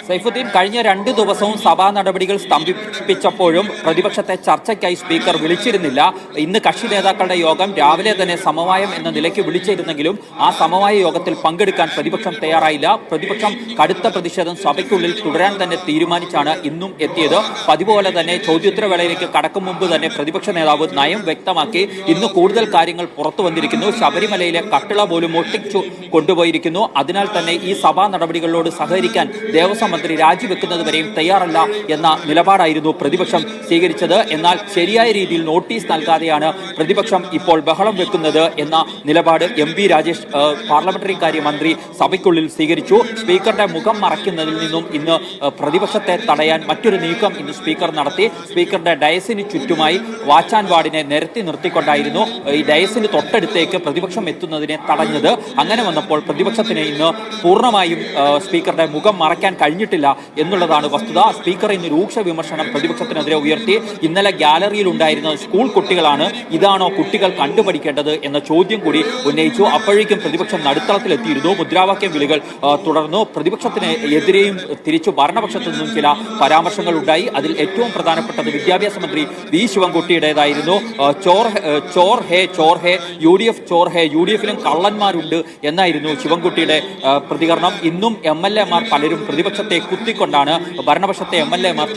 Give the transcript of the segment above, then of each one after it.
സൈഫുദ്ദീൻ, കഴിഞ്ഞ 2 ദിവസവും സഭാ നടപടികൾ സ്തംഭിപ്പിച്ചപ്പോഴും പ്രതിപക്ഷത്തെ ചർച്ചയ്ക്കായി സ്പീക്കർ വിളിച്ചിരുന്നില്ല. ഇന്ന് കക്ഷി നേതാക്കളുടെ യോഗം രാവിലെ തന്നെ സമവായം എന്ന നിലയ്ക്ക് വിളിച്ചിരുന്നെങ്കിലും ആ സമവായ യോഗത്തിൽ പങ്കെടുക്കാൻ പ്രതിപക്ഷം തയ്യാറായില്ല. പ്രതിപക്ഷം കടുത്ത പ്രതിഷേധം സഭയ്ക്കുള്ളിൽ തുടരാൻ തന്നെ തീരുമാനിച്ചാണ് ഇന്നും എത്തിയത്. പതിപോലെ തന്നെ ചോദ്യോത്തരവേളയിലേക്ക് കടക്കും മുമ്പ് തന്നെ പ്രതിപക്ഷ നേതാവ് നയം വ്യക്തമാക്കി. ഇന്ന് കൂടുതൽ കാര്യങ്ങൾ പുറത്തു വന്നിരിക്കുന്നു. ശബരിമലയിലെ കട്ടിള പോലും ഒട്ടിച്ചു കൊണ്ടുപോയിരിക്കുന്നു. അതിനാൽ തന്നെ ഈ സഭാ നടപടികളോട് സഹകരിക്കാൻ ദേവസ്വം മന്ത്രി രാജിവെക്കുന്നത് വരെയും തയ്യാറല്ല എന്ന നിലപാടായിരുന്നു പ്രതിപക്ഷം സ്വീകരിച്ചത്. എന്നാൽ ശരിയായ രീതിയിൽ നോട്ടീസ് നൽകാതെയാണ് പ്രതിപക്ഷം ഇപ്പോൾ ബഹളം വെക്കുന്നത് എന്ന നിലപാട് MP രാജേഷ് പാർലമെന്ററി കാര്യ മന്ത്രി സഭയ്ക്കുള്ളിൽ സ്വീകരിച്ചു. സ്പീക്കറുടെ മുഖം മറയ്ക്കുന്നതിൽ നിന്നും ഇന്ന് പ്രതിപക്ഷത്തെ തടയാൻ മറ്റൊരു നീക്കം ഇന്ന് സ്പീക്കർ നടത്തി. സ്പീക്കറുടെ ഡയസിന് ചുറ്റുമായി വാച്ച് ആൻഡ് വാർഡിനെ നിരത്തി നിർത്തിക്കൊണ്ടായിരുന്നു ഈ ഡയസിന് തൊട്ടടുത്തേക്ക് പ്രതിപക്ഷം എത്തുന്നതിനെ തടഞ്ഞത്. അങ്ങനെ വന്നപ്പോൾ പ്രതിപക്ഷത്തിന് ഇന്ന് പൂർണ്ണമായും സ്പീക്കറുടെ മുഖം മറയ്ക്കാൻ കഴിഞ്ഞിട്ടില്ല എന്നുള്ളതാണ് വസ്തുത. സ്പീക്കർ ഇന്ന് രൂക്ഷ വിമർശനം പ്രതിപക്ഷത്തിനെതിരെ ഉയർത്തി. ഇന്നലെ ഗ്യാലറിയിൽ ഉണ്ടായിരുന്ന സ്കൂൾ കുട്ടികളാണ്, ഇതാണോ കുട്ടികൾ കണ്ടുപഠിക്കേണ്ടത് എന്ന ചോദ്യം കൂടി ഉന്നയിച്ചു. അപ്പോഴേക്കും പ്രതിപക്ഷം നടുത്തളത്തിലെത്തിയിരുന്നു. മുദ്രാവാക്യം വിളികൾ തുടർന്നു. പ്രതിപക്ഷത്തിന് എതിരെയും തിരിച്ചു ഭരണപക്ഷത്തു നിന്നും ചില പരാമർശങ്ങൾ ഉണ്ടായി. അതിൽ ഏറ്റവും പ്രധാനപ്പെട്ടത് വിദ്യാഭ്യാസ മന്ത്രി V ശിവൻകുട്ടിയുടേതായിരുന്നു. ചോർ ഹേ UDF ചോർ ഹേ, UDFിലും കള്ളന്മാരുണ്ട് എന്നായിരുന്നു ശിവൻകുട്ടിയുടെ പ്രതികരണം. ഇന്നും MLA മാർ പലരും പ്രതിപക്ഷത്തെ കുത്തിക്കൊണ്ടാണ് ഭരണപക്ഷത്തെ MLA മാർ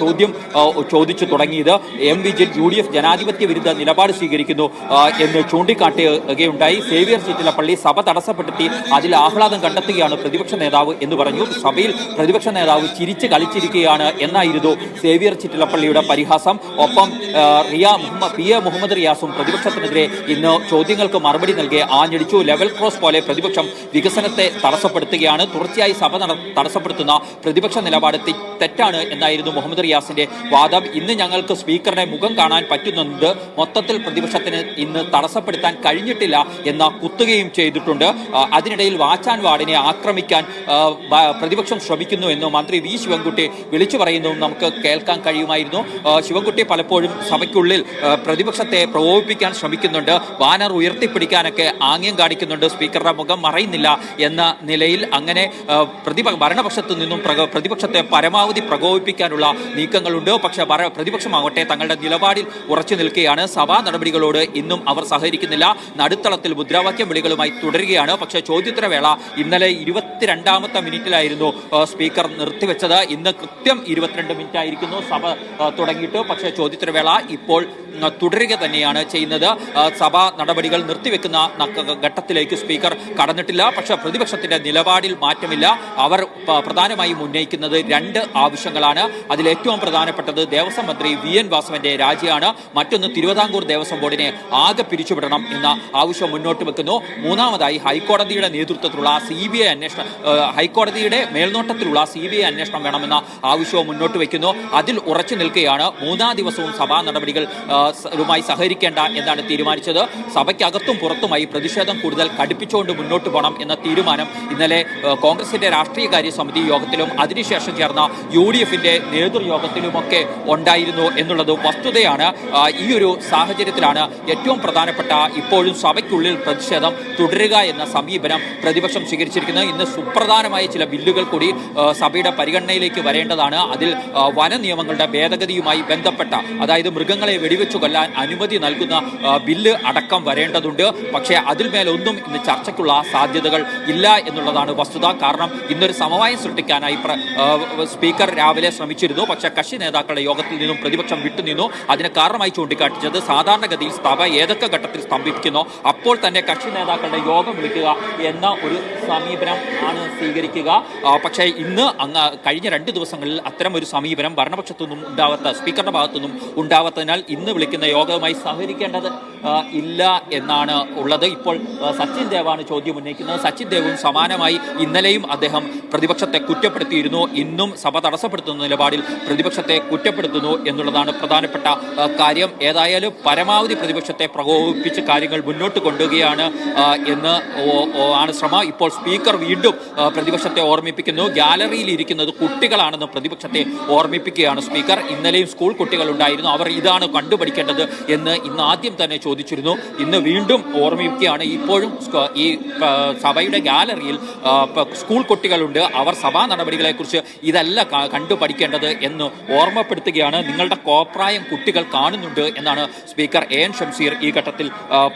ചോദിച്ചു തുടങ്ങിയത്. M വിജിൽ UDF ജനാധിപത്യ വിരുദ്ധ നിലപാട് സ്വീകരിക്കുന്നു എന്ന് ചൂണ്ടിക്കാട്ടുകയുണ്ടായി. സേവ്യർ ചിറ്റിലപ്പള്ളി സഭ തടസ്സപ്പെടുത്തി അതിൽ ആഹ്ലാദം കണ്ടെത്തുകയാണ് പ്രതിപക്ഷ നേതാവ് എന്ന് പറഞ്ഞു. സഭയിൽ പ്രതിപക്ഷ നേതാവ് ചിരിച്ച് കളിച്ചിരിക്കുകയാണ് എന്നായിരുന്നു സേവ്യർ ചിറ്റിലപ്പള്ളിയുടെ പരിഹാസം. ഒപ്പം PA മുഹമ്മദ് റിയാസും പ്രതിപക്ഷത്തിനെതിരെ ഇന്ന് ചോദ്യങ്ങൾക്ക് മറുപടി നൽകി ആഞ്ഞടിച്ചു. ലെവൽ ക്രോസ് പോലെ പ്രതിപക്ഷം വികസനത്തെ തടസ്സപ്പെടുത്തുകയാണ്. തുടർച്ചയായി സഭ തടസ്സപ്പെടുത്തുന്ന പ്രതിപക്ഷ നിലപാട് തെറ്റാണ് എന്നായിരുന്നു മുഹമ്മദ് റിയാസിന്റെ വാദം. ഇന്ന് ഞങ്ങൾക്ക് സ്പീക്കറുടെ മുഖം കാണാൻ പറ്റുന്നുണ്ട്, മൊത്തത്തിൽ പ്രതിപക്ഷത്തിന് ഇന്ന് തടസ്സപ്പെടുത്താൻ കഴിഞ്ഞിട്ടില്ല എന്ന കുത്തുകയും ചെയ്തിട്ടുണ്ട്. അതിനിടയിൽ വാച്ച് ആൻഡ് വാർഡിനെ ആക്രമിക്കാൻ പ്രതിപക്ഷം ശ്രമിക്കുന്നു എന്ന് മന്ത്രി V ശിവൻകുട്ടി വിളിച്ചു പറയുന്നതും നമുക്ക് കേൾക്കാൻ കഴിയുമായിരുന്നു. ശിവൻകുട്ടി പലപ്പോഴും സഭയ്ക്കുള്ളിൽ പ്രതിപക്ഷത്തെ പ്രകോപിപ്പിക്കാൻ ശ്രമിക്കുന്നുണ്ട്, ബാനർ ഉയർത്തിപ്പിടിക്കാനൊക്കെ ആംഗ്യം കാണിക്കുന്നുണ്ട്, സ്പീക്കറുടെ മുഖം മറയുന്നില്ല എന്ന നിലയിൽ അങ്ങനെ ഭരണപക്ഷത്തു നിന്നും പ്രതിപക്ഷത്തെ പരമാവധി പ്രകോപിപ്പിക്കാനുള്ള നീക്കങ്ങളുണ്ട്. പക്ഷേ പ്രതിപക്ഷമാവട്ടെ തങ്ങളുടെ നിലപാടിൽ ഉറച്ചു നിൽക്കുകയാണ്. സഭാ നടപടികളോട് ഇന്നും അവർ സഹകരിക്കുന്നില്ല. നടുത്തളത്തിൽ മുദ്രാവാക്യം വിളികളുമായി തുടരുകയാണ്. പക്ഷേ ചോദ്യോത്തരവേള ഇന്നലെ 22ാമത്തെ മിനിറ്റിലായിരുന്നു സ്പീക്കർ നിർത്തിവെച്ചത്. ഇന്ന് കൃത്യം 22 മിനിറ്റ് ആയിരിക്കുന്നു സഭ തുടങ്ങിയിട്ട്. പക്ഷേ ചോദ്യോത്തരവേള ഇപ്പോൾ തുടരുക തന്നെയാണ് ചെയ്യുന്നത്. സഭാ നടപടികൾ നിർത്തിവെക്കുന്ന ഘട്ടത്തിലേക്ക് സ്പീക്കർ കടന്നിട്ടില്ല. പക്ഷേ പ്രതിപക്ഷത്തിന്റെ നിലപാടിൽ മാറ്റമില്ല. അവർ പ്രധാനമായും ഉന്നയിക്കുന്നത് 2 ആവശ്യങ്ങളാണ്. അതിൽ ഏറ്റവും പ്രധാനപ്പെട്ടത് ദേവസ്വം മന്ത്രി VN വാസവന്റെ രാജിയാണ്. മറ്റൊന്ന് തിരുവിതാംകൂർ ദേവസ്വം ബോർഡിനെ ആകെ പിരിച്ചുവിടണം എന്ന ആവശ്യം മുന്നോട്ട് വെക്കുന്നു. മൂന്നാമതായി ഹൈക്കോടതിയുടെ നേതൃത്വത്തിലുള്ള CBI അന്വേഷണം, ഹൈക്കോടതിയുടെ മേൽനോട്ടത്തിലുള്ള CBI അന്വേഷണം വേണമെന്ന ആവശ്യവും മുന്നോട്ട് വയ്ക്കുന്നു. അതിൽ ഉറച്ചു നിൽക്കുകയാണ്. 3-ാം ദിവസവും സഭാ നടപടികളുമായി സഹകരിക്കേണ്ട എന്നാണ് തീരുമാനിച്ചത്. സഭയ്ക്കകത്തും പുറത്തുമായി പ്രതിഷേധം കൂടുതൽ കടുപ്പിച്ചുകൊണ്ട് മുന്നോട്ട് പോകണം എന്ന തീരുമാനം ഇന്നലെ കോൺഗ്രസിന്റെ രാഷ്ട്രീയകാര്യ സമിതി യോഗത്തിലും അതിനുശേഷം ചേർന്ന UDFിന്റെ നേതൃയോഗത്തിലുമൊക്കെ ഉണ്ടായിരുന്നു എന്നുള്ളത് വസ്തുതയാണ്. ഈ ഒരു സാഹചര്യത്തിലാണ് ഏറ്റവും പ്രധാനപ്പെട്ട ഇപ്പോഴും സഭയ്ക്കുള്ളിൽ പ്രതിഷേധം തുടരുക എന്ന സമീപനം പ്രതിപക്ഷം സ്വീകരിച്ചിരിക്കുന്നത്. ഇന്ന് സുപ്രധാനമായ ചില ബില്ലുകൾ കൂടി സഭയുടെ പരിഗണനയിലേക്ക് വരേണ്ടതാണ്. അതിൽ വന നിയമങ്ങളുടെ ഭേദഗതിയുമായി ബന്ധപ്പെട്ട, അതായത് മൃഗങ്ങളെ വെടിവെച്ചു കൊല്ലാൻ അനുമതി നൽകുന്ന ബില്ല് അടക്കം വരേണ്ടതുണ്ട്. പക്ഷേ അതിൽമേലൊന്നും ഇന്ന് ചർച്ചയ്ക്കുള്ള സാധ്യതകൾ ഇല്ല എന്നുള്ളതാണ് വസ്തുത. കാരണം ഇന്നൊരു സമവായം സൃഷ്ടിക്കാനായി സ്പീക്കർ രാവിലെ ശ്രമിച്ചിരുന്നു. പക്ഷേ കക്ഷി നേതാക്കളുടെ യോഗത്തിൽ നിന്നും പ്രതിപക്ഷം വിട്ടുനിന്നു. അതിന് കാരണമായി ചൂണ്ടിക്കാട്ടിച്ചത് സാധാരണഗതിയിൽ സഭ ഏതൊക്കെ ഘട്ടത്തിൽ സ്തംഭിപ്പിക്കുന്നോ അപ്പോൾ തന്നെ കക്ഷി നേതാക്കളുടെ യോഗം വിളിക്കുക എന്ന ഒരു സമീപനം ആണ് സ്വീകരിക്കുക. പക്ഷേ ഇന്ന് കഴിഞ്ഞ 2 ദിവസങ്ങളിൽ അത്തരം ഒരു സമീപനം ഭരണപക്ഷത്തുനിന്നും സ്പീക്കറുടെ ഭാഗത്തുനിന്നും ഉണ്ടാവാത്തതിനാൽ ഇന്ന് വിളിക്കുന്ന യോഗവുമായി സഹകരിക്കേണ്ടത് ഇല്ല എന്നാണ് ഉള്ളത്. ഇപ്പോൾ സച്ചിൻ ദേവാണ് ചോദ്യം ഉന്നയിക്കുന്നത്. സച്ചിൻ ദേവും സമാനമായി ഇന്നലെയും അദ്ദേഹം പ്രതിപക്ഷത്തെ കുറ്റപ്പെടുത്തിയിരുന്നു. ഇന്നും സഭ തടസ്സപ്പെടുത്തുന്ന നിലപാടിൽ പ്രതിപക്ഷത്തെ കുറ്റപ്പെടുത്തുന്നു എന്നുള്ളതാണ് പ്രധാനപ്പെട്ട കാര്യം. ഏതായാലും പരമാവധി പ്രതിപക്ഷത്തെ പ്രകോപിപ്പിച്ച് കാര്യങ്ങൾ മുന്നോട്ട് കൊണ്ടുപോവുകയാണ് എന്ന് ആണ് ശ്രമം. ഇപ്പോൾ സ്പീക്കർ വീണ്ടും പ്രതിപക്ഷത്തെ ഓർമ്മിപ്പിക്കുന്നു. ഗ്യാലറിയിൽ ഇരിക്കുന്നത് കുട്ടികളാണെന്ന് പ്രതിപക്ഷത്തെ ഓർമ്മിപ്പിക്കുകയാണ് സ്പീക്കർ. ഇന്നലെയും സ്കൂൾ കുട്ടികൾ ഉണ്ടായിരുന്നു, അവർ ഇതാണ് കണ്ടുപഠിക്കേണ്ടത് എന്ന് ഇന്ന് ആദ്യം തന്നെ ചോദിച്ചിരുന്നു. ഇന്ന് വീണ്ടും ഓർമ്മിക്കുകയാണ്. ഇപ്പോഴും ഈ സഭയുടെ ഗാലറിയിൽ സ്കൂൾ കുട്ടികളുണ്ട്. അവർ സഭാ നടപടികളെക്കുറിച്ച് ഇതല്ല കണ്ടു പഠിക്കേണ്ടത് എന്ന് ഓർമ്മപ്പെടുത്തുകയാണ്. നിങ്ങളുടെ കോപ്രായം കുട്ടികൾ കാണുന്നുണ്ട് എന്നാണ് സ്പീക്കർ എൻ ഷംസീർ ഈ ഘട്ടത്തിൽ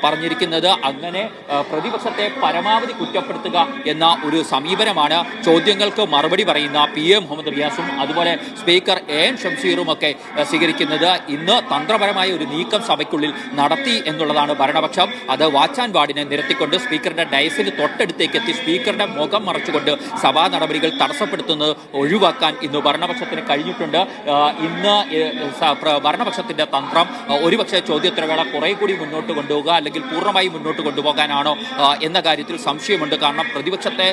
പറഞ്ഞിരിക്കുന്നത്. അങ്ങനെ പ്രതിപക്ഷത്തെ പരമാവധി കുറ്റപ്പെടുത്തുക എന്ന ഒരു സമീപനമാണ് ചോദ്യങ്ങൾക്ക് മറുപടി പറയുന്ന PM മുഹമ്മദ് റിയാസും അതുപോലെ സ്പീക്കർ എൻ ഷംസീറും ഒക്കെ സ്വീകരിക്കുന്നത്. ഇന്ന് തന്ത്രപരമായ ഒരു നീക്കം സഭയ്ക്കുള്ളിൽ നടത്തി എന്നുള്ളതാണ് ഭരണപക്ഷം. അത് വാച്ച് ആൻഡ് വാർഡിനെ നിരത്തിക്കൊണ്ട് സ്പീക്കറുടെ ഡയസിന് തൊട്ടടുത്തേക്ക് എത്തി സ്പീക്കറുടെ മുഖം മറച്ചുകൊണ്ട് സഭാ നടപടികൾ തടസ്സപ്പെടുത്തുന്നത് ഒഴിവാക്കാൻ ഇന്ന് ഭരണപക്ഷത്തിന് കഴിഞ്ഞിട്ടുണ്ട്. ഇന്ന് ഭരണപക്ഷത്തിന്റെ തന്ത്രം ഒരുപക്ഷെ ചോദ്യോത്തരവേള കുറെ കൂടി മുന്നോട്ട് കൊണ്ടുപോകുക അല്ലെങ്കിൽ പൂർണ്ണമായി മുന്നോട്ട് കൊണ്ടുപോകാനാണോ എന്ന കാര്യത്തിൽ സംശയമുണ്ട്. കാരണം പ്രതിപക്ഷത്തെ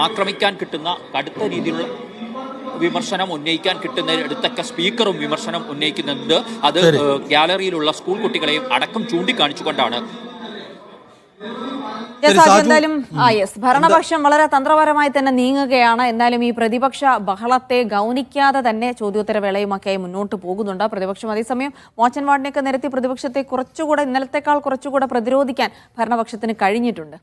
ആക്രമിക്കാൻ കിട്ടുന്ന കടുത്ത രീതിയിലുള്ള വിമർശനം ഉന്നയിക്കാൻ കിട്ടുന്നിടത്തൊക്കെ സ്പീക്കറും വിമർശനം ഉന്നയിക്കുന്നുണ്ട്. അത് ഗാലറിയിലുള്ള സ്കൂൾ കുട്ടികളെയും അടക്കം ചൂണ്ടിക്കാണിച്ചുകൊണ്ടാണ്. എന്തായാലും ഭരണപക്ഷം വളരെ തന്ത്രപരമായി തന്നെ നീങ്ങുകയാണ്. എന്നാലും ഈ പ്രതിപക്ഷ ബഹളത്തെ ഗൗനിക്കാതെ തന്നെ ചോദ്യോത്തരവേളയുമൊക്കെയായി മുന്നോട്ട് പോകുന്നുണ്ട് പ്രതിപക്ഷം. അതേസമയം വാച്ച് ആൻഡ് വാർഡിനെയൊക്കെ നിരത്തി പ്രതിപക്ഷത്തെ കുറച്ചുകൂടെ ഇന്നലത്തെക്കാൾ കുറച്ചുകൂടെ പ്രതിരോധിക്കാൻ ഭരണപക്ഷത്തിന് കഴിഞ്ഞിട്ടുണ്ട്.